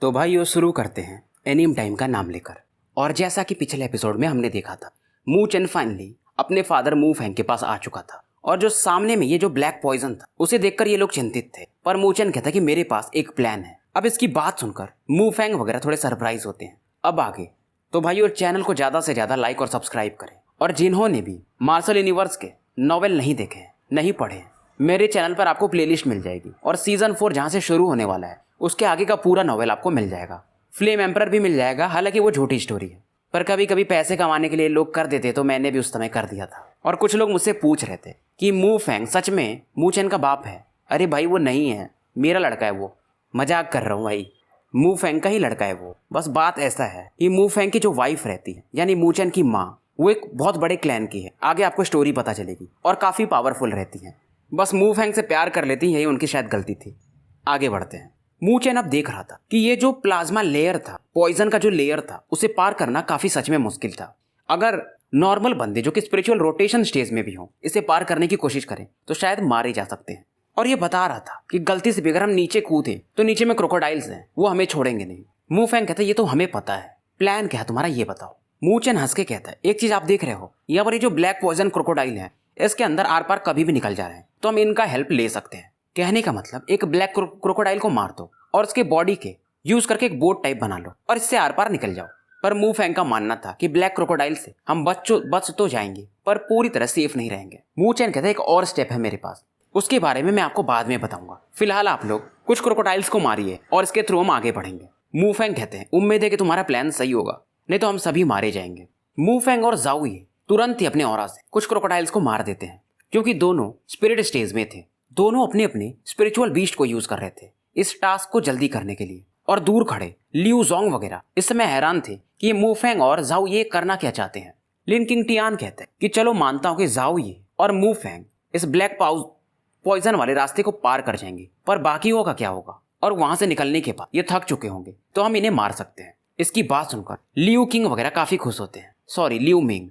तो भाई वो शुरू करते हैं एनीम टाइम का नाम लेकर। और जैसा कि पिछले एपिसोड में हमने देखा था, मू चेन फाइनली अपने फादर मू फेंग के पास आ चुका था। और जो सामने में ये जो ब्लैक पॉइजन था उसे देखकर ये लोग चिंतित थे, पर मू चेन कहता कि मेरे पास एक प्लान है। अब इसकी बात सुनकर मू फेंग वगैरह थोड़े सरप्राइज होते हैं। अब आगे तो भाई और चैनल को ज़्यादा से ज़्यादा लाइक और सब्सक्राइब करें। और जिन्होंने भी मार्शल यूनिवर्स के नॉवेल नहीं देखे हैं, नहीं पढ़े हैं, मेरे चैनल पर आपको प्लेलिस्ट मिल जाएगी और सीजन 4 जहाँ से शुरू होने वाला है उसके आगे का पूरा नॉवेल आपको मिल जाएगा। फ्लेम एम्परर भी मिल जाएगा, हालांकि वो झूठी स्टोरी है, पर कभी कभी पैसे कमाने के लिए लोग कर देते, तो मैंने भी उस समय कर दिया था। और कुछ लोग मुझसे पूछ रहे थे कि मू फेंग सच में मू चेन का बाप है। अरे भाई वो नहीं है, मेरा लड़का है वो। मजाक कर रहा हूँ भाई, मू फेंग का ही लड़का है वो। बस बात ऐसा है कि मू फेंग की जो वाइफ रहती है यानी मू चेन की माँ, वो एक बहुत बड़े क्लैन की है। आगे आपको स्टोरी पता चलेगी। और काफ़ी पावरफुल रहती है। बस मू फेंग से प्यार कर लेती, यही उनकी शायद गलती थी। आगे बढ़ते हैं। मू चेन अब देख रहा था कि ये जो प्लाज्मा लेयर था, पॉइजन का जो लेयर था, उसे पार करना काफ़ी सच में मुश्किल था। अगर नॉर्मल बंदे जो कि स्पिरिचुअल रोटेशन स्टेज में भी हों इसे पार करने की कोशिश करें तो शायद मारे जा सकते हैं। और ये बता रहा था कि गलती से भी अगर हम नीचे कूदे तो नीचे में क्रोकोडाइल्स हैं, वो हमें छोड़ेंगे नहीं। मू फेंग कहता है ये तो हमें पता है, प्लान क्या है तुम्हारा ये बताओ। मू चेन हंस के कहता है एक चीज आप देख रहे हो, यहाँ पर ये जो ब्लैक पॉइजन क्रोकोडाइल है इसके अंदर आर पार कभी भी निकल जा रहे हैं, तो हम इनका हेल्प ले सकते हैं। कहने का मतलब एक ब्लैक क्रोकोडाइल को मार दो और उसके बॉडी के यूज करके एक बोट टाइप बना लो और इससे आर पार निकल जाओ। पर मू फेंग का मानना था कि ब्लैक क्रोकोडाइल से हम बच तो जाएंगे पर पूरी तरह सेफ नहीं रहेंगे। मू चेन कहता है एक और स्टेप है मेरे पास, उसके बारे में मैं आपको बाद में बताऊंगा। फिलहाल आप लोग कुछ क्रोकोडाइल्स को मारिए और इसके थ्रू हम आगे बढ़ेंगे। मू फेंग कहते हैं उम्मीद है कि तुम्हारा प्लान सही होगा, नहीं तो हम सभी मारे जाएंगे। मू फेंग और जाओ ये तुरंत ही अपने ऑरा से कुछ क्रोकोडाइल्स को मार देते हैं, क्योंकि दोनों स्पिरिट स्टेज में थे। दोनों अपने अपने स्पिरिचुअल बीस्ट को यूज कर रहे थे इस टास्क को जल्दी करने के लिए। और दूर खड़े लियू जोंग वगैरह इस समय हैरान थे कि ये मू फेंग और जाओ ये करना क्या चाहते हैं। लिन किंग टियान कहते हैं कि चलो मानता हूं कि जाओ ये और मू फेंग इस ब्लैक पॉइजन वाले रास्ते को पार कर जाएंगे, पर बाकियों का क्या होगा। और वहां से निकलने के बाद ये थक चुके होंगे तो हम इन्हें मार सकते हैं। इसकी बात सुनकर लियू किंग वगैरह काफी खुश होते हैं। सॉरी, लियू मिंग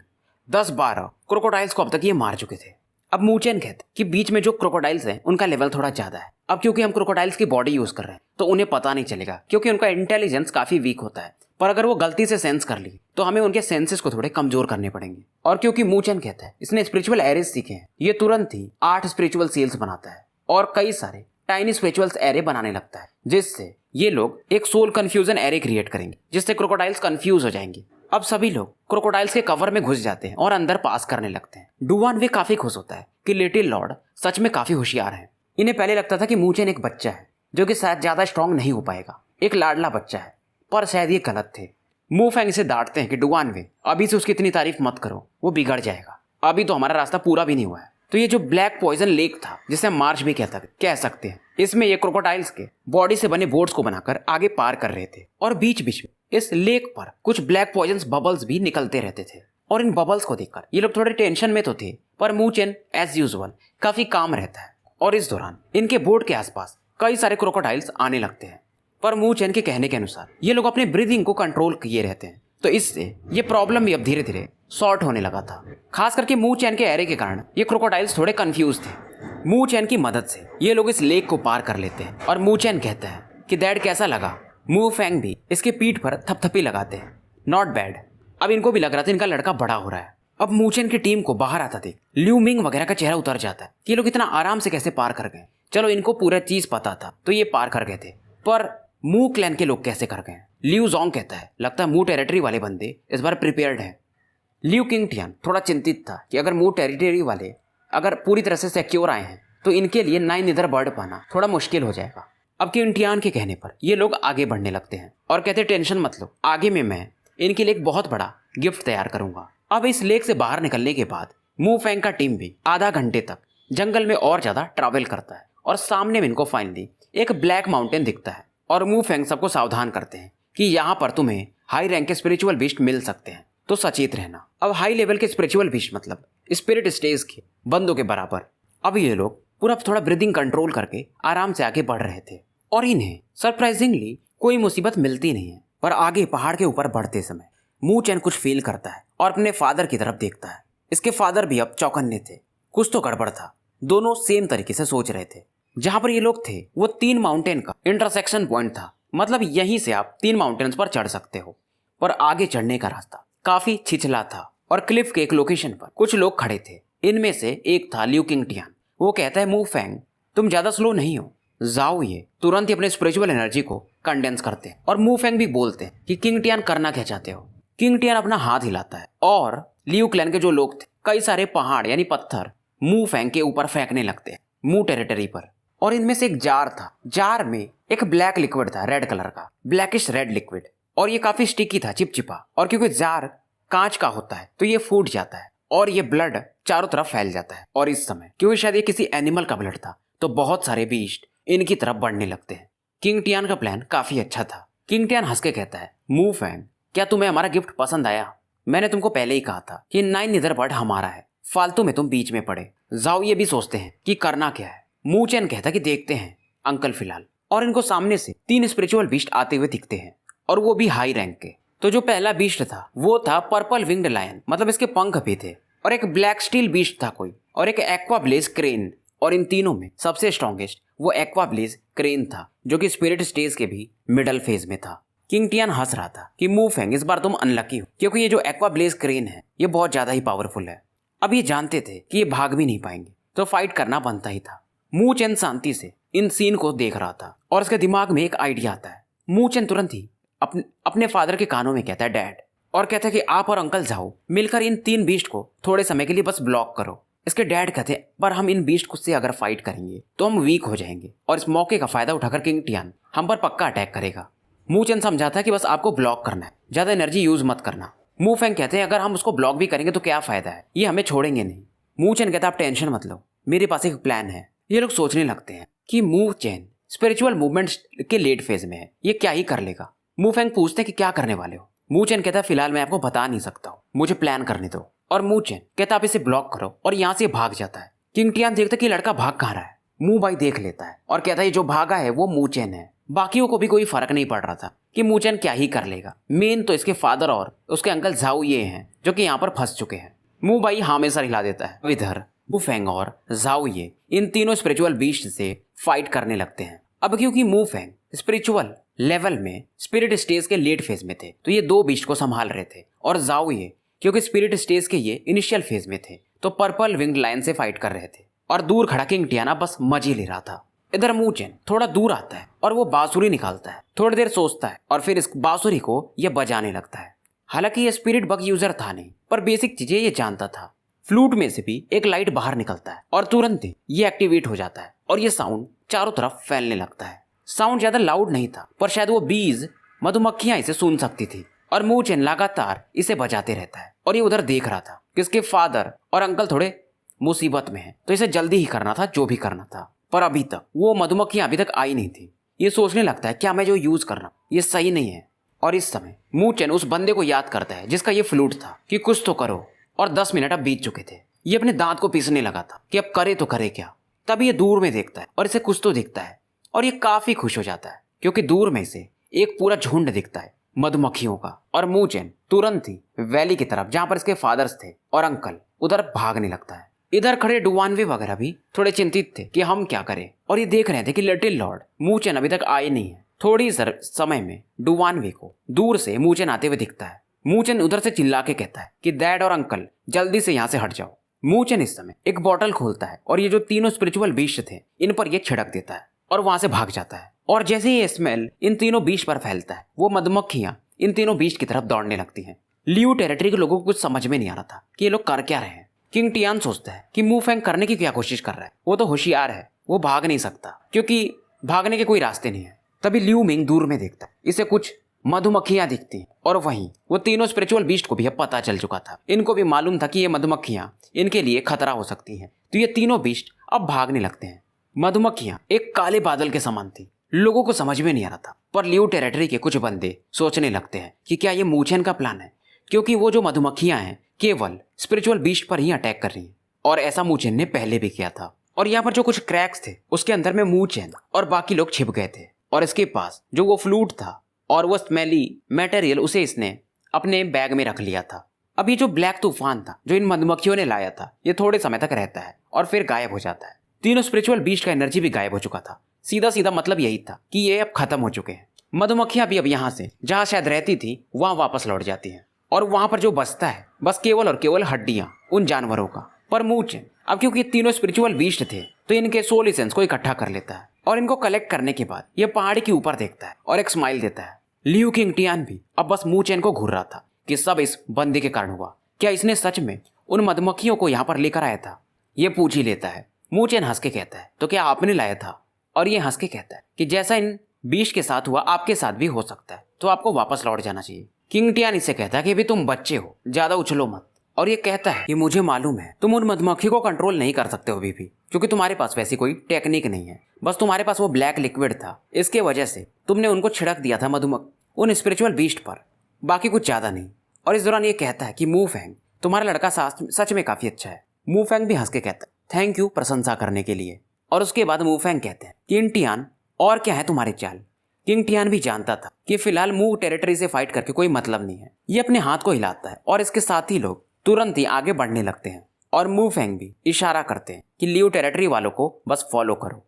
10-12 क्रोकोडाइल्स को अब तक ये मार चुके थे। अब मू चेन कहते कि बीच में जो क्रोकोडाइल्स हैं उनका लेवल थोड़ा ज्यादा है। अब क्योंकि हम क्रोकोडाइल्स की बॉडी यूज कर रहे हैं तो उन्हें पता नहीं चलेगा, क्योंकि उनका इंटेलिजेंस काफी वीक होता है। पर अगर वो गलती से सेंस कर ली तो हमें उनके सेंसेस को थोड़े कमजोर करने पड़ेंगे। और क्योंकि मू चेन कहता है इसने स्पिरिचुअल एरेज सीखे हैं, ये तुरंत ही 8 स्पिरिचुअल सील्स बनाता है और कई सारे टाइनी स्पिरिचुअल एरे बनाने लगता है, जिससे ये लोग एक सोल कंफ्यूजन एरे क्रिएट करेंगे, जिससे क्रोकोडाइल्स कंफ्यूज हो जाएंगे। अब सभी लोग क्रोकोडाइल्स के कवर में घुस जाते हैं और अंदर पास करने लगते हैं। डुआन वे काफी खुश होता है कि लिटिल लॉर्ड सच में काफी होशियार है। इन्हें पहले लगता था कि मू चेन एक बच्चा है जो कि शायद ज्यादा स्ट्रांग नहीं हो पाएगा, एक लाडला बच्चा है, पर शायद ये गलत थे। मू फेंग इसे डांटते हैं कि डुआन वे अभी से उसकी इतनी तारीफ मत करो, वो बिगड़ जाएगा, अभी तो हमारा रास्ता पूरा भी नहीं हुआ है। तो ये जो ब्लैक पॉइजन लेक था, जिसे हम मार्च भी कह सकते हैं, इसमें ये क्रोकोडाइल्स के बॉडी से बने बोट्स को बनाकर आगे पार कर रहे थे। और बीच बीच में इस लेक पर कुछ ब्लैक पॉइजन बबल्स भी निकलते रहते थे। और इन बबल्स को देखकर ये लोग थोड़े टेंशन में तो थे, पर मू चेन एज यूजुअल काफी काम रहता है। और इस दौरान इनके बोट के आसपास कई सारे क्रोकोडाइल्स आने लगते हैं, पर मू चेन के कहने के अनुसार ये लोग अपने ब्रीदिंग को कंट्रोल किए रहते हैं, तो इससे ये प्रॉब्लम भी अब धीरे धीरे सॉर्ट होने लगा था। खास करके मू चेन के एरे के कारण ये क्रोकोडाइल्स थोड़े कंफ्यूज थे। मू चेन की मदद से ये लोग इस लेक को पार कर लेते हैं। और मू चेन कहता है कि डैड कैसा लगा। मू फेंग भी इसके पीठ पर थपथपी लगाते हैं। Not bad. अब इनको भी लग रहा था इनका लड़का बड़ा हो रहा है। अब मू चेन की टीम को बाहर आता देख लियू मिंग वगैरह का चेहरा उतर जाता है कि ये लोग इतना आराम से कैसे पार कर गए। चलो इनको पूरा चीज पता था तो ये पार कर गए थे, पर मू क्लैन के लोग कैसे कर गए। लियू जोंग कहता है लगता है मू टेरिटरी वाले बंदे इस बार प्रिपेयर्ड हैं। लियू किंग टियान थोड़ा चिंतित था कि अगर मू टेरिटरी वाले अगर पूरी तरह से सिक्योर आए हैं तो इनके लिए 9 इधर बर्ड पाना थोड़ा मुश्किल हो जाएगा। अब किंग टियान के कहने पर ये लोग आगे बढ़ने लगते हैं और कहते टेंशन मत लो, आगे में मैं इनके लिए एक बहुत बड़ा गिफ्ट तैयार करूंगा। अब इस लेक से बाहर निकलने के बाद मू फेंग का टीम भी आधा घंटे तक जंगल में और ज्यादा ट्रैवल करता है और सामने में इनको फाइनली एक ब्लैक माउंटेन दिखता है। और मू फेंग सबको सावधान करते हैं कि यहाँ पर तुम्हें हाई रैंक के स्पिरिचुअल बीस्ट मिल सकते हैं, तो सचेत रहना। अब हाई लेवल के स्पिरिचुअल बीस्ट मतलब स्पिरिट स्टेज के बंदों के बराबर। अब ये लोग पूरा थोड़ा ब्रीदिंग कंट्रोल करके आराम से आगे बढ़ रहे थे और इन्हें सरप्राइजिंगली कोई मुसीबत मिलती नहीं है। पर आगे पहाड़ के ऊपर बढ़ते समय मू चेन कुछ फील करता है और अपने फादर की तरफ देखता है। इसके फादर भी अब चौकन्ने थे, कुछ तो गड़बड़ था। दोनों सेम तरीके से सोच रहे थे। जहां पर ये लोग थे वो 3 माउंटेन का इंटरसेक्शन पॉइंट था, मतलब यहीं से आप 3 माउंटेन्स पर चढ़ सकते हो। पर आगे चढ़ने का रास्ता काफी छिछला था और क्लिफ के एक लोकेशन पर कुछ लोग खड़े थे। इनमें से एक था लियू किंगटियान। वो कहता है मू फेंग, तुम ज्यादा स्लो नहीं हो। जाओ ये तुरंत ही अपने स्पिरिचुअल एनर्जी को कंडेंस करते हैं और मू फेंग भी बोलते हैं कि किंगटियान करना क्या चाहते हो। किंगटियान अपना हाथ हिलाता है और लियू क्लैन के जो लोग थे कई सारे पहाड़ यानी पत्थर मू फेंग के ऊपर फेंकने लगते हैं, मू टेरिटरी पर। और इनमें से एक जार था। जार में एक ब्लैक लिक्विड था, रेड कलर का, ब्लैकिश रेड लिक्विड, और ये काफी स्टिकी था, चिपचिपा। और क्योंकि जार कांच का होता है तो ये फूट जाता है और ये ब्लड चारों तरफ फैल जाता है। और इस समय क्योंकि शायद ये किसी एनिमल का ब्लड था तो बहुत सारे बीस्ट इनकी तरफ बढ़ने लगते हैं। किंगटियान का प्लान काफी अच्छा था। किंगटियान हंस के कहता है, मू फेंग, क्या तुम्हें हमारा गिफ्ट पसंद आया? मैंने तुमको पहले ही कहा था कि 9 नीदरबर्ड हमारा है, फालतू में तुम बीच में पड़े। जाओ ये भी सोचते हैं कि करना क्या है। मू चैन कहता कि देखते हैं अंकल फिलहाल। और इनको सामने से 3 स्पिरिचुअल बीस्ट आते हुए दिखते हैं और वो भी हाई रैंक के। तो जो पहला बीस्ट था वो था पर्पल विंग्ड लायन, मतलब इसके पंख भी थे, और एक ब्लैक स्टील बीस्ट था कोई, और एक एक्वा ब्लेज क्रेन। और इन तीनों में सबसे स्ट्रॉन्गेस्ट वो एक्वा ब्लेज क्रेन था जो कि स्पिरिट स्टेज के भी मिडल फेज में था। किंगटियान हंस रहा था कि मू फेंग, इस बार तुम अनलकी हो क्योंकि ये जो एक्वा ब्लेज क्रेन है ये बहुत ज्यादा ही पावरफुल है। अब ये जानते थे कि ये भाग भी नहीं पाएंगे तो फाइट करना बनता ही था। मू चेन शांति से इन सीन को देख रहा था और उसके दिमाग में एक आइडिया आता है। मू चेन तुरंत ही अपने फादर के कानों में कहता है डैड, और कहता है कि आप और अंकल जाओ मिलकर इन 3 बीस्ट को थोड़े समय के लिए बस ब्लॉक करो। इसके डैड कहते हैं पर हम इन बीस्ट से अगर फाइट करेंगे तो हम वीक हो जाएंगे और इस मौके का फायदा उठाकर किंगटियान हम पर पक्का अटैक करेगा। मू चेन समझाता है कि बस आपको ब्लॉक करना है, ज्यादा एनर्जी यूज मत करना। मू फेंग कहते हैं अगर हम उसको ब्लॉक भी करेंगे तो क्या फायदा है, ये हमें छोड़ेंगे नहीं। मू चेन कहता है आप टेंशन मत लो, मेरे पास एक प्लान है। ये लोग सोचने लगते हैं कि मू चेन स्पिरिचुअल मूवमेंट के लेट फेज में है, ये क्या ही कर लेगा। मू फेंग पूछते हैं कि क्या करने वाले हो। मू चेन कहता है फिलहाल मैं आपको बता नहीं सकता हूँ, मुझे प्लान करने दो। और मू चेन कहता आप इसे ब्लॉक करो और यहाँ से भाग जाता है। किंगटियान देखता है कि लड़का भाग कहाँ रहा है। मू भाई देख लेता है और कहता है जो भागा है वो मू चेन है। बाकियों को भी कोई फर्क नहीं पड़ रहा था कि मू चेन क्या ही कर लेगा। मेन तो इसके फादर और उसके अंकल झाऊ ये हैं जो कि यहाँ पर फंस चुके हैं। मू भाई हाँ में सर हिला देता है। इधर मू फेंग और झाऊ ये इन तीनों स्पिरिचुअल बीस्ट से फाइट करने लगते हैं। अब क्योंकि मू फेंग स्पिरिचुअल लेवल में स्पिरिट स्टेज के लेट फेज में थे तो ये 2 बीस्ट को संभाल रहे थे, और झाऊ ये क्योंकि स्पिरिट स्टेज के ये इनिशियल फेज में थे तो पर्पल विंग लायन से फाइट कर रहे थे। और दूर खड़ा किंगटियान बस मजे ले रहा था। इधर मू चेन थोड़ा दूर आता है और वो बांसुरी निकालता है, थोड़ी देर सोचता है और फिर इस बांसुरी को ये बजाने लगता है। हालांकि ये स्पिरिट बग यूजर था नहीं पर बेसिक चीजें ये जानता था। फ्लूट में से भी एक लाइट बाहर निकलता है और तुरंत ही ये एक्टिवेट हो जाता है और ये साउंड चारों तरफ फैलने लगता है। साउंड ज्यादा लाउड नहीं था पर शायद वो बीज मधुमक्खियां इसे सुन सकती थी। और मू चेन लगातार इसे बजाते रहता है और ये उधर देख रहा था कि इसके फादर और अंकल थोड़े मुसीबत में हैं तो इसे जल्दी ही करना था जो भी करना था। पर अभी तक वो मधुमक्खियां अभी तक आई नहीं थी। ये सोचने लगता है क्या मैं जो यूज कर रहा हूं ये सही नहीं है। और इस समय मू चेन उस बंदे को याद करता है जिसका ये फ्लूट था कि कुछ तो करो। और 10 मिनट अब बीत चुके थे। ये अपने दांत को पीसने लगा था कि अब करे तो करे क्या। तभी ये दूर में देखता है और इसे कुछ तो दिखता है और ये काफी खुश हो जाता है क्योंकि दूर में से एक पूरा झुंड दिखता है मधुमक्खियों का। और मू चेन तुरंत ही वैली की तरफ जहां पर इसके फादर्स थे और अंकल उधर भागने लगता है। इधर खड़े डुवानवे वगैरह भी थोड़े चिंतित थे कि हम क्या करें, और ये देख रहे थे कि लिटिल लॉर्ड मू चेन अभी तक आए नहीं है। थोड़ी समय में डुवानवे को दूर से मू चेन आते हुए दिखता है। मू चेन उधर से चिल्ला के कहता है कि डैड और अंकल जल्दी से यहाँ से हट जाओ। मू चेन इस समय एक बॉटल खोलता है और ये जो तीनों स्पिरिचुअल बीस्ट थे इन पर ये छिड़क देता है और वहां से भाग जाता है। और जैसे ही ये स्मेल इन तीनों बीस्ट पर फैलता है वो मधुमक्खियां इन तीनों बीस्ट की तरफ दौड़ने लगती हैं। लियू टेरिटरी के लोगों को कुछ समझ में नहीं आ रहा था कि ये लोग कर क्या रहे हैं। किंगटियान सोचता है कि मू फेंग करने की क्या कोशिश कर रहा है, वो तो होशियार है, वो भाग नहीं सकता क्योंकि भागने के कोई रास्ते नहीं है। तभी लियू मिंग दूर में देखता है, इसे कुछ मधुमक्खियां दिखती हैं और वहीं वो तीनों स्पिरिचुअल बीस्ट को भी अब पता चल चुका था। इनको भी मालूम था कि ये मधुमक्खियां इनके लिए खतरा हो सकती हैं तो ये तीनों बीस्ट अब भागने लगते हैं। मधुमक्खियां एक काले बादल के समान थी, लोगों को समझ में नहीं आ रहा था। पर लियू टेरिटरी के कुछ बंदे सोचने लगते हैं कि क्या ये मू चेन का प्लान है, क्योंकि वो जो मधुमक्खियां हैं केवल स्पिरिचुअल बीस्ट पर ही अटैक कर रही हैं और ऐसा मू चेन ने पहले भी किया था। और यहाँ पर जो कुछ क्रैक्स थे उसके अंदर में मू चेन और बाकी लोग छिप गए थे और इसके पास जो वो फ्लूट था और वो स्मेली मटेरियल उसे इसने अपने बैग में रख लिया था। अब ये जो ब्लैक तूफान था जो इन मधुमक्खियों ने लाया था ये थोड़े समय तक रहता है और फिर गायब हो जाता है। तीनों स्पिरिचुअल बीस्ट का एनर्जी भी गायब हो चुका था। सीधा सीधा मतलब यही था कि ये अब खत्म हो चुके हैं। मधुमक्खियां भी अब यहाँ से जहाँ शायद रहती थी वहाँ वापस लौट जाती हैं और वहाँ पर जो बचता है बस केवल और केवल हड्डियाँ उन जानवरों का। पर मूचेन अब क्योंकि ये तीनों स्पिरिचुअल बीस्ट थे तो इनके सोल एसेंस को इकट्ठा कर लेता है और इनको कलेक्ट करने के बाद ये पहाड़ी के ऊपर देखता है और एक स्माइल देता है। लियू किंगटियान भी अब बस मूचेन को घूर रहा था कि सब इस बंदी के कारण हुआ, क्या इसने सच में उन मधुमक्खियों को यहाँ पर लेकर आया था। ये पूछ ही लेता है। मूचेन हंस के कहता है तो क्या आपने लाया था, और ये हंस के कहता है कि जैसा इन बीस्ट के साथ हुआ आपके साथ भी हो सकता है, तो आपको वापस लौट जाना चाहिए। किंगटियान इससे कहता है कि अभी तुम बच्चे हो, ज्यादा उछलो मत, और ये कहता है कि मुझे मालूम है तुम उन मधुमक्खी को कंट्रोल नहीं कर सकते हो अभी भी, क्योंकि तुम्हारे पास वैसी कोई टेक्निक नहीं है, बस तुम्हारे पास वो ब्लैक लिक्विड था, इसके वजह से तुमने उनको छिड़क दिया था उन स्पिरिचुअल बीस्ट पर, बाकी कुछ ज्यादा नहीं। और इस दौरान ये कहता है कि मू फेंग तुम्हारा लड़का सच में काफी अच्छा है। मू फेंग भी हंस के कहता है थैंक यू प्रशंसा करने के लिए। और उसके बाद मू फेंग कहते हैं किंगटियान और क्या है तुम्हारी चाल। किंगटियान भी जानता था कि फिलहाल मू टेरिटरी से फाइट करके कोई मतलब नहीं है। ये अपने हाथ को हिलाता है और इसके साथ ही लोग तुरंत ही आगे बढ़ने लगते हैं और मू फेंग भी इशारा करते हैं कि लियू टेरिटरी वालों को बस फॉलो करो।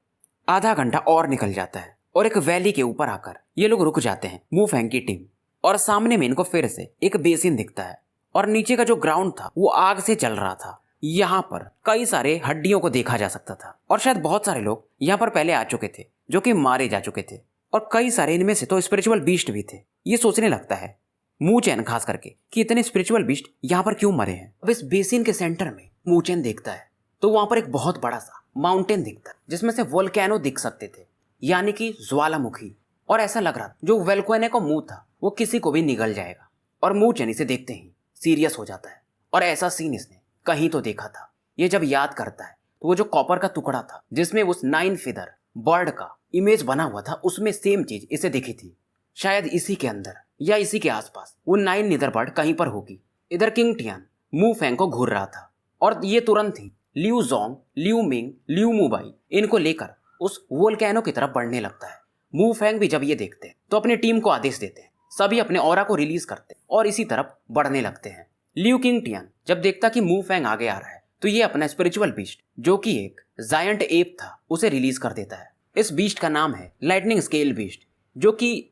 आधा घंटा और निकल जाता है और एक वैली के ऊपर आकर ये लोग रुक जाते हैं मू फेंग की टीम, और सामने में इनको फिर से एक बेसिन दिखता है और नीचे का जो ग्राउंड था वो आग से जल रहा था। यहाँ पर कई सारे हड्डियों को देखा जा सकता था और शायद बहुत सारे लोग यहाँ पर पहले आ चुके थे जो कि मारे जा चुके थे, और कई सारे इनमें से तो स्पिरिचुअल बीस्ट भी थे। ये सोचने लगता है मूचेन खास करके कि इतने स्पिरिचुअल बीस्ट यहाँ पर क्यों मरे हैं। अब इस बेसिन के सेंटर में मूचेन देखता है तो वहां पर एक बहुत बड़ा सा माउंटेन दिखता है जिसमें से वोल्केनो दिख सकते थे, यानी कि ज्वालामुखी, और ऐसा लग रहा जो वोल्केनो का मुंह था वो किसी को भी निगल जाएगा। और मूचेन इसे देखते ही सीरियस हो जाता है और ऐसा सीन इसने कहीं तो देखा था। ये जब याद करता है तो वो जो कॉपर का टुकड़ा था जिसमें उस 9 फीदर बर्ड का इमेज बना हुआ था उसमें सेम चीज इसे दिखी थी। शायद इसी के अंदर या इसी के आसपास वो 9 नीदर बर्ड कहीं पर होगी। इधर किंगटियान मू फेंग को घूर रहा था और ये तुरंत ही Liu Jong, Liu Ming, Liu Mubai इनको लेकर उस वोल्केनो की तरफ बढ़ने लगता है। मू फेंग भी जब ये देखते हैं तो अपनी टीम को आदेश देते हैं, सभी अपने ऑरा को रिलीज करते हैं और इसी तरफ बढ़ने लगते हैं। लियू किंगटियान जब देखता कि मू फेंग आगे आ रहा है तो ये अपना स्पिरिचुअल बीस्ट जो कि एक जायंट एप था उसे रिलीज कर देता है। इस बीस्ट का नाम है लाइटनिंग स्केल बीस्ट, जो कि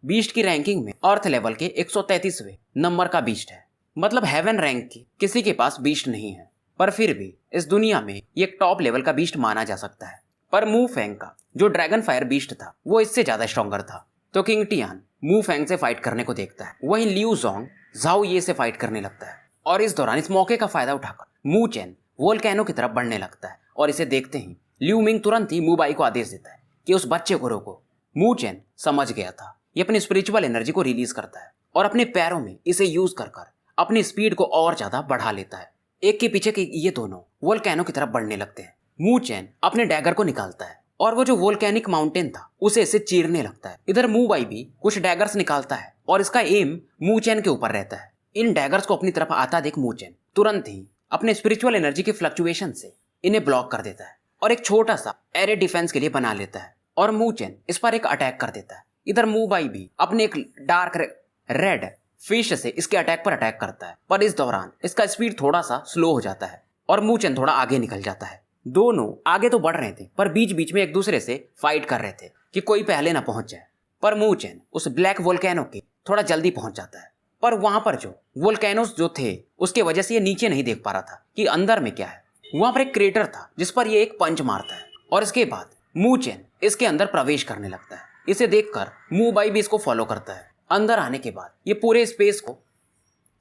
बीस्ट की रैंकिंग में अर्थ लेवल के 133वें नंबर का बीस्ट है। मतलब हेवन रैंक की किसी के पास बीस्ट नहीं है, पर फिर भी इस दुनिया में ये एक टॉप लेवल का बीस्ट माना जा सकता है। पर मू फेंग का जो ड्रैगन फायर बीस्ट था वो इससे ज्यादा स्ट्रॉन्गर था, तो किंगटियान मू फेंग से फाइट करने को देखता है। वहीं लियू जोंग झाओ ये से फाइट करने लगता है और इस दौरान इस मौके का फायदा उठाकर मूचेन वोल्केनो की तरफ बढ़ने लगता है और इसे देखते ही लियू मिंग तुरंत ही मुबाई को आदेश देता है कि उस बच्चे को रोको। मूचेन समझ गया था, ये अपनी स्पिरिचुअल एनर्जी को रिलीज करता है और अपने पैरों में इसे यूज कर अपनी स्पीड को और ज्यादा बढ़ा लेता है। एक के पीछे के ये दोनों वोल्केनो की तरफ बढ़ने लगते हैं। मूचेन अपने डैगर को निकालता है और वो जो वोल्केनिक माउंटेन था उसे इसे चीरने लगता है। इधर मुबाई भी कुछ डैगर्स निकालता है और इसका एम मूचेन के ऊपर रहता है। इन डैगर्स को अपनी तरफ आता देख मूचेन तुरंत ही अपने स्पिरिचुअल एनर्जी के फ्लक्चुएशन से इन्हें ब्लॉक कर देता है और एक छोटा सा एरे डिफेंस के लिए बना लेता है और मूचेन इस पर एक अटैक कर देता है। इधर मुबाई भी अपने एक डार्क रेड फिश से इसके अटैक पर अटैक करता है, पर इस दौरान इसका स्पीड थोड़ा सा स्लो हो जाता है और मूचेन थोड़ा आगे निकल जाता है। दोनों आगे तो बढ़ रहे थे पर बीच बीच में एक दूसरे से फाइट कर रहे थे कि कोई पहले ना पहुंच जाए, पर मूचेन उस ब्लैक वोल्केनो के थोड़ा जल्दी पहुंच जाता है। पर वहां पर जो वोल्केनोस जो थे उसके वजह से ये नीचे नहीं देख पा रहा था कि अंदर में क्या है। वहां पर एक क्रेटर था जिस पर ये एक पंच मारता है और इसके बाद मूचेन इसके अंदर प्रवेश करने लगता है। इसे देखकर मुबाई भी इसको फॉलो करता है। अंदर आने के बाद ये पूरे स्पेस को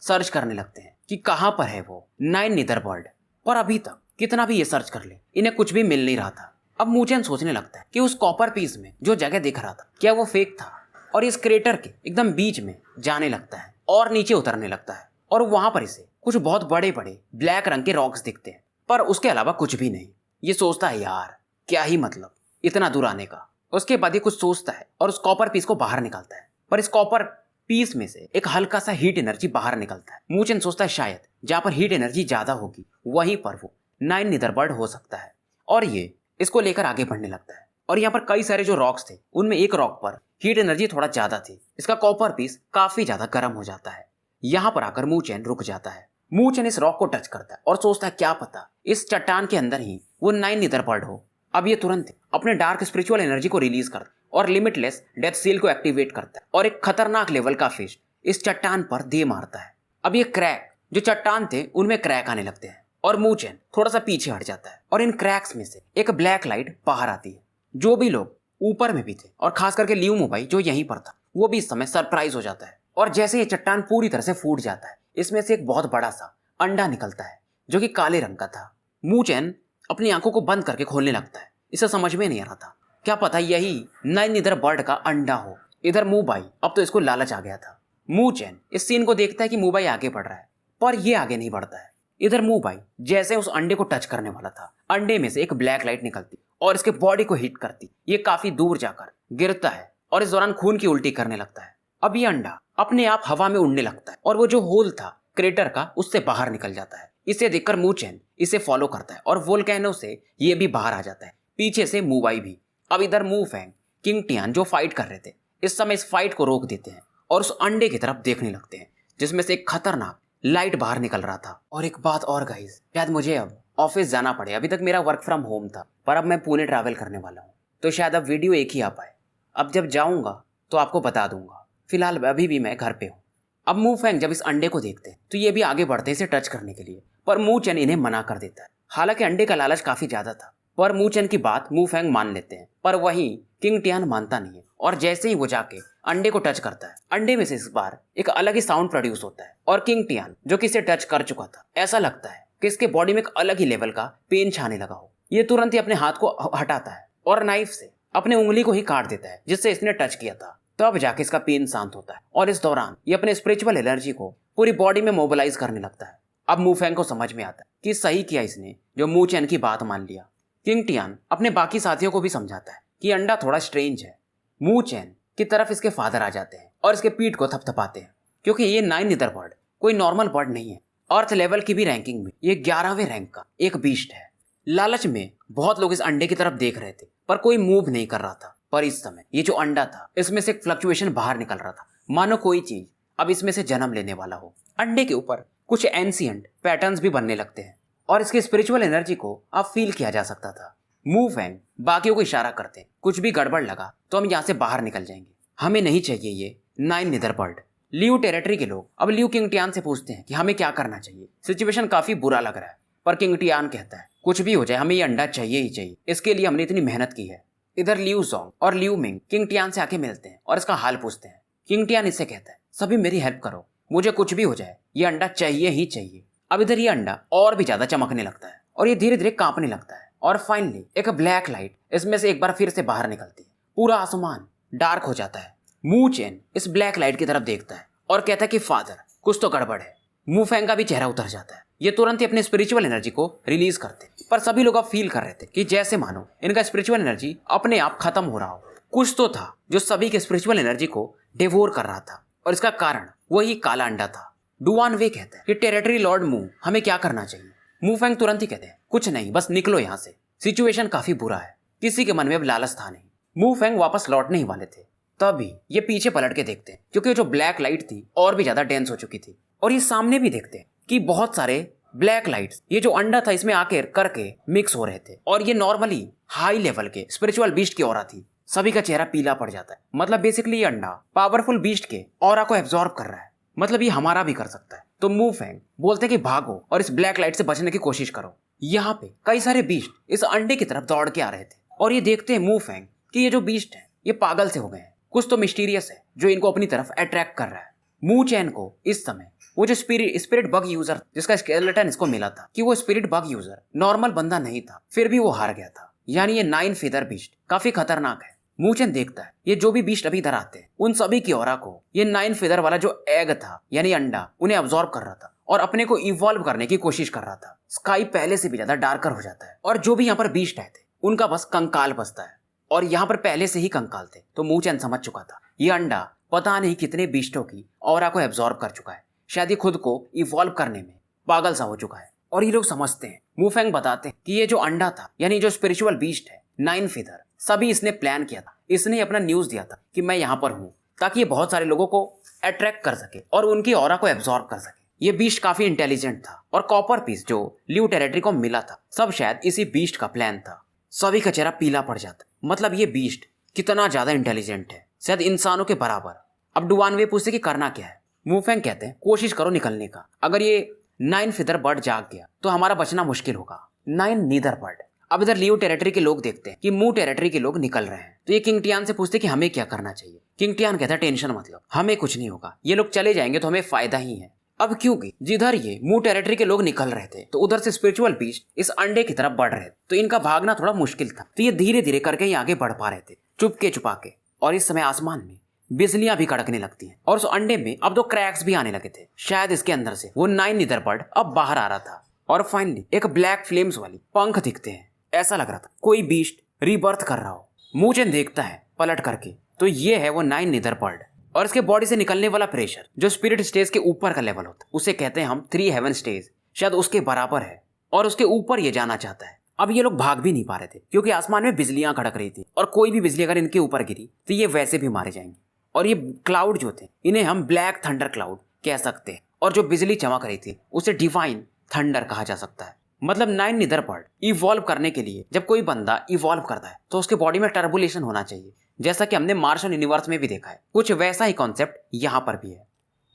सर्च करने लगते हैं कि कहां पर है वो 9 नीदर बर्ड, पर अभी तक कितना भी ये सर्च कर ले इन्हें कुछ भी मिल नहीं रहा था। अब मूचेन सोचने लगता है कि उस कॉपर पीस में जो जगह दिख रहा था क्या वो फेक था, और इस क्रेटर के एकदम बीच में जाने लगता है और नीचे उतरने लगता है और वहां पर इसे कुछ बहुत बड़े बड़े ब्लैक रंग के रॉक्स दिखते हैं, पर उसके अलावा कुछ भी नहीं। ये सोचता है यार क्या ही मतलब इतना दूर आने का। उसके बाद ये कुछ सोचता है और उस कॉपर पीस को बाहर निकालता है, पर इस कॉपर पीस में से एक हल्का सा हीट एनर्जी बाहर निकलता है। मूचेन सोचता है शायद जहां पर हीट एनर्जी ज्यादा होगी वहीं पर वो 9 नीदर बर्ड हो सकता है, और ये इसको लेकर आगे बढ़ने लगता है। और यहाँ पर कई सारे जो रॉक्स थे उनमें एक रॉक पर हीट एनर्जी थोड़ा ज्यादा थी, इसका कॉपर पीस काफी ज्यादा गर्म हो जाता है। यहाँ पर आकर मूचेन रुक जाता है। मूचेन इस रॉक को टच करता है और सोचता है क्या पता इस चट्टान के अंदर ही वो 9 नीदर बर्ड हो। अब ये तुरंत अपने डार्क स्पिरिचुअल एनर्जी को रिलीज करता है और लिमिटलेस डेथ सील को एक्टिवेट करता है और एक खतरनाक लेवल का फिश इस चट्टान पर दे मारता है। अब ये क्रैक जो चट्टान थे उनमें क्रैक आने लगते हैं और मू चेन थोड़ा सा पीछे हट जाता है और इन क्रैक्स में से एक ब्लैक लाइट बाहर आती है। जो भी लोग ऊपर में भी थे और खास करके लियू मोबाई जो यहीं पर था वो भी इस समय सरप्राइज हो जाता है और जैसे ये चट्टान पूरी तरह से फूट जाता है इसमें से एक बहुत बड़ा सा अंडा निकलता है जो कि काले रंग का था। मू चेन अपनी आंखों को बंद करके खोलने लगता है। इसे समझ में नहीं आ रहा था क्या पता यही नाइन नीदर बर्ड का अंडा हो। इधर मू बाई अब तो इसको लालच आ गया था। मू चेन इस सीन को देखता है कि मू बाई आगे बढ़ रहा है पर ये आगे नहीं बढ़ता है। इधर मू बाई जैसे उस अंडे को टच करने वाला था अंडे में से एक ब्लैक लाइट निकलती और इसके बॉडी को हिट करती। ये काफी दूर जाकर गिरता है और इस दौरान खून की उल्टी करने लगता है। अब ये अंडा अपने आप हवा में उड़ने लगता है और वो जो होल था क्रेटर का उससे बाहर निकल जाता है। इसे देखकर मू चेन इसे फॉलो करता है और वोल्केनो से ये भी बाहर आ जाता है, पीछे से मू बाई भी। अब इधर मू फैंग किंग टियान जो फाइट कर रहे थे इस समय इस फाइट को रोक देते हैं और उस अंडे की तरफ देखने लगते हैं जिसमें से एक खतरनाक लाइट बाहर निकल रहा था। और एक बात और गाइस, शायद मुझे अब ऑफिस जाना पड़े। अभी तक मेरा वर्क फ्रॉम होम था पर अब मैं पुणे ट्रैवल करने वाला हूँ तो शायद अब वीडियो एक ही आ पाए। अब जब जाऊंगा तो आपको बता दूंगा, फिलहाल अभी भी मैं घर पे हूँ। अब मू फैंग जब इस अंडे को देखते हैं तो ये भी आगे बढ़ते हैं इसे टच करने के लिए पर मू चेन इन्हें मना कर देता है। हालांकि अंडे का लालच काफी ज्यादा था पर मू चेन की बात मू फैंग मान लेते हैं पर वहीं किंग टियान मानता नहीं है और जैसे ही वो जाके अंडे को टच करता है अंडे में से इस बार एक अलग ही साउंड प्रोड्यूस होता है और किंग टियान जो कि इसे टच कर चुका था ऐसा लगता है कि इसके बॉडी में एक अलग ही लेवल का पेन छाने लगा हो। ये तुरंत ही अपने हाथ को हटाता है और नाइफ से अपने उंगली को ही काट देता है जिससे इसने टच किया था। तब जाके इसका पेन शांत होता है और इस दौरान ये अपने स्पिरिचुअल एनर्जी को पूरी बॉडी में मोबिलाइज करने लगता है। अब मू फैंग को समझ में आता है कि सही किया इसने जो मू चेन की बात मान लिया। किंग टियान अपने बाकी साथियों को भी समझाता है कि अंडा थोड़ा स्ट्रेंज है। मू चेन की तरफ इसके फादर आ जाते हैं और इसके पीठ को थपथपाते हैं क्योंकि ये नाइन नीदर बर्ड कोई नॉर्मल बर्ड नहीं है। अर्थ लेवल की भी रैंकिंग में ये 11वें रैंक का एक बीस्ट है। लालच में बहुत लोग इस अंडे की तरफ देख रहे थे पर कोई मूव नहीं कर रहा था। पर इस समय ये जो अंडा था इसमें से एक फ्लक्चुएशन बाहर निकल रहा था, मानो कोई चीज अब इसमें से जन्म लेने वाला हो। अंडे के ऊपर कुछ एंशिएंट पैटर्न्स भी बनने लगते हैं और इसकी स्पिरिचुअल एनर्जी को अब फील किया जा सकता था। मू फैंग बाकियों को इशारा करते हैं कुछ भी गड़बड़ लगा तो हम यहाँ से बाहर निकल जाएंगे, हमें नहीं चाहिए ये nine neither bird. Liu territory के लोग अब लियू किंग टियान से पूछते हैं कि हमें क्या करना चाहिए। सिचुएशन काफी बुरा लग रहा है पर किंग टियान कहता है कुछ भी हो जाए हमें ये अंडा चाहिए ही चाहिए, इसके लिए हमने इतनी मेहनत की है। इधर लियू जोंग और लियू मिंग किंग टियान से आके मिलते हैं और इसका हाल पूछते हैं। किंग टियान इससे कहता है सभी मेरी हेल्प करो, मुझे कुछ भी हो जाए ये अंडा चाहिए ही चाहिए। अब इधर ये अंडा और भी ज्यादा चमकने लगता है और ये धीरे धीरे कांपने लगता है और फाइनली एक ब्लैक लाइट इसमें से एक बार फिर से बाहर निकलती है। पूरा आसमान डार्क हो जाता है। मू चेन इस ब्लैक लाइट की तरफ देखता है और कहता है कि फादर कुछ तो गड़बड़ है। मू फैंग का भी चेहरा उतर जाता है। ये तुरंत ही अपने स्पिरिचुअल एनर्जी को रिलीज करते पर सभी लोग अब फील कर रहे थे कि जैसे मानो इनका स्पिरिचुअल एनर्जी अपने आप खत्म हो रहा हो। कुछ तो था जो सभी के स्पिरिचुअल एनर्जी को डिवोर कर रहा था और इसका कारण वही काला अंडा था। डुआन वे कहते हैं कि टेरिटरी लॉर्ड मू हमें क्या करना चाहिए। मू फैंग तुरंत ही कहते हैं कुछ नहीं, बस निकलो यहाँ से, सिचुएशन काफी बुरा है। किसी के मन में अब लालच था नहीं। मू फैंग वापस लौटने ही वाले थे तभी ये पीछे पलट के देखते हैं क्योंकि जो ब्लैक लाइट थी और भी ज्यादा डेंस हो चुकी थी और ये सामने भी देखते हैं कि बहुत सारे ब्लैक लाइट्स ये जो अंडा था इसमें आके करके मिक्स हो रहे थे और ये नॉर्मली हाई लेवल के स्पिरिचुअल बीस्ट की ऑरा थी। सभी का चेहरा पीला पड़ जाता है। मतलब बेसिकली ये अंडा पावरफुल बीस्ट के ऑरा को एब्जॉर्ब कर रहा है, मतलब ये हमारा भी कर सकता है। तो मू फैंग बोलते कि भागो और इस ब्लैक लाइट से बचने की कोशिश करो। यहाँ पे कई सारे बीस्ट इस अंडे की तरफ दौड़ के आ रहे थे और ये देखते हैं मू फैंग कि ये जो बीस्ट है ये पागल से हो गए हैं, कुछ तो मिस्टीरियस है जो इनको अपनी तरफ अट्रैक्ट कर रहा है। मू चैन को इस समय वो जो स्पिरिट बग यूजर जिसका स्केलेटन इसको मिला था कि वो स्पिरिट बग यूजर नॉर्मल बंदा नहीं था, फिर भी वो हार गया था। यानी ये 9 फीदर बीस्ट काफी खतरनाक है। मू चैन देखता है ये जो भी बीस्ट अभी इधर आते हैं उन सभी की ऑरा को ये 9 फीदर वाला जो एग था यानी अंडा उन्हें अब्सॉर्ब कर रहा था और अपने को इवॉल्व करने की कोशिश कर रहा था। स्काई पहले से भी ज्यादा डार्कर हो जाता है और जो भी यहाँ पर बीस्ट आए थे उनका बस कंकाल बचता है और यहाँ पर पहले से ही कंकाल थे। तो मू चैन समझ चुका था ये अंडा पता नहीं कितने बीस्टों की ऑरा को एब्सॉर्ब कर चुका है, शायद ये खुद को इवॉल्व करने में पागल सा हो चुका है। और ये लोग समझते हैं, मू फैंग बताते हैं कि ये जो अंडा था यानी जो स्पिरिचुअल बीस्ट है 9 फीदर, सभी इसने प्लान किया था। इसने अपना न्यूज दिया था कि मैं यहाँ पर हूँ ताकि ये बहुत सारे लोगों को अट्रैक्ट कर सके और उनकी ऑरा को एब्सॉर्ब कर सके। ये बीस्ट काफी इंटेलिजेंट था और कॉपर पीस जो लियू टेरिटरी को मिला था सब शायद इसी बीस्ट का प्लान था। सभी का चेहरा पीला पड़ जाता। मतलब ये बीस्ट कितना ज्यादा इंटेलिजेंट है, शायद इंसानों के बराबर। अब डुआनवे पूछते कि करना क्या है। मूफेंग कहते हैं कोशिश करो निकलने का। अगर ये 9 फीदर बर्ड जाग गया तो हमारा बचना मुश्किल होगा। 9 नीदर बर्ड। अब इधर लियो टेरिटरी के लोग देखते हैं कि मू टेरिटरी के लोग निकल रहे हैं, तो ये किंग टियान से पूछते कि हमें क्या करना चाहिए। किंग टियान कहता है टेंशन मत लो, हमें कुछ नहीं होगा, ये लोग चले जाएंगे तो हमें फायदा ही है। अब क्योंकि जिधर ये मू टेरिटरी के लोग निकल रहे थे तो उधर से स्पिरिचुअल बीस्ट इस अंडे की तरफ बढ़ रहे थे, तो इनका भागना थोड़ा मुश्किल था। तो ये धीरे धीरे करके ही आगे बढ़ पा रहे थे, चुपके छुपा के। और इस समय आसमान में बिजलियां भी कड़कने लगती हैं और उस अंडे में अब 2 क्रैक्स भी आने लगे थे। शायद इसके अंदर से वो 9 नीदर बर्ड अब बाहर आ रहा था। और फाइनली एक ब्लैक फ्लेम्स वाली पंख दिखते हैं। ऐसा लग रहा था कोई बीस्ट रीबर्थ कर रहा हो। मूचेन देखता है पलट करके, तो ये है वो 9 नीदर बर्ड। और इसके बॉडी से निकलने वाला प्रेशर जो स्पिरिट स्टेज के ऊपर का लेवल होता है उसे कहते हैं हम 3 हेवन स्टेज, शायद उसके बराबर है। और उसके ऊपर ये जाना चाहता है। अब ये लोग भाग भी नहीं पा रहे थे क्योंकि आसमान में बिजलियां कड़क रही थी, और कोई भी बिजली अगर इनके ऊपर गिरी तो ये वैसे भी मारे जाएंगे। और ये क्लाउड जो थे इन्हें हम ब्लैक थंडर क्लाउड कह सकते हैं। और जो बिजली चमक रही थी उसे डिवाइन थंडर कहा जा सकता है। मतलब 9 नीदर बर्ड इवॉल्व करने के लिए जब कोई बंदा इवॉल्व करता है तो उसके बॉडी में टर्बुलेशन होना चाहिए, जैसा कि हमने मार्शल यूनिवर्स में भी देखा है। कुछ वैसा ही कॉन्सेप्ट यहाँ पर भी है।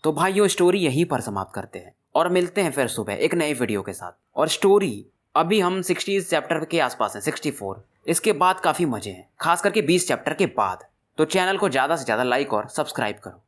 तो भाइयों स्टोरी यहीं पर समाप्त करते हैं और मिलते हैं फिर सुबह एक नई वीडियो के साथ। और स्टोरी अभी हम 60 चैप्टर के आसपास हैं, 64। इसके बाद काफी मजे हैं, खास करके 20 चैप्टर के बाद। तो चैनल को ज्यादा से ज्यादा लाइक और सब्सक्राइब करो।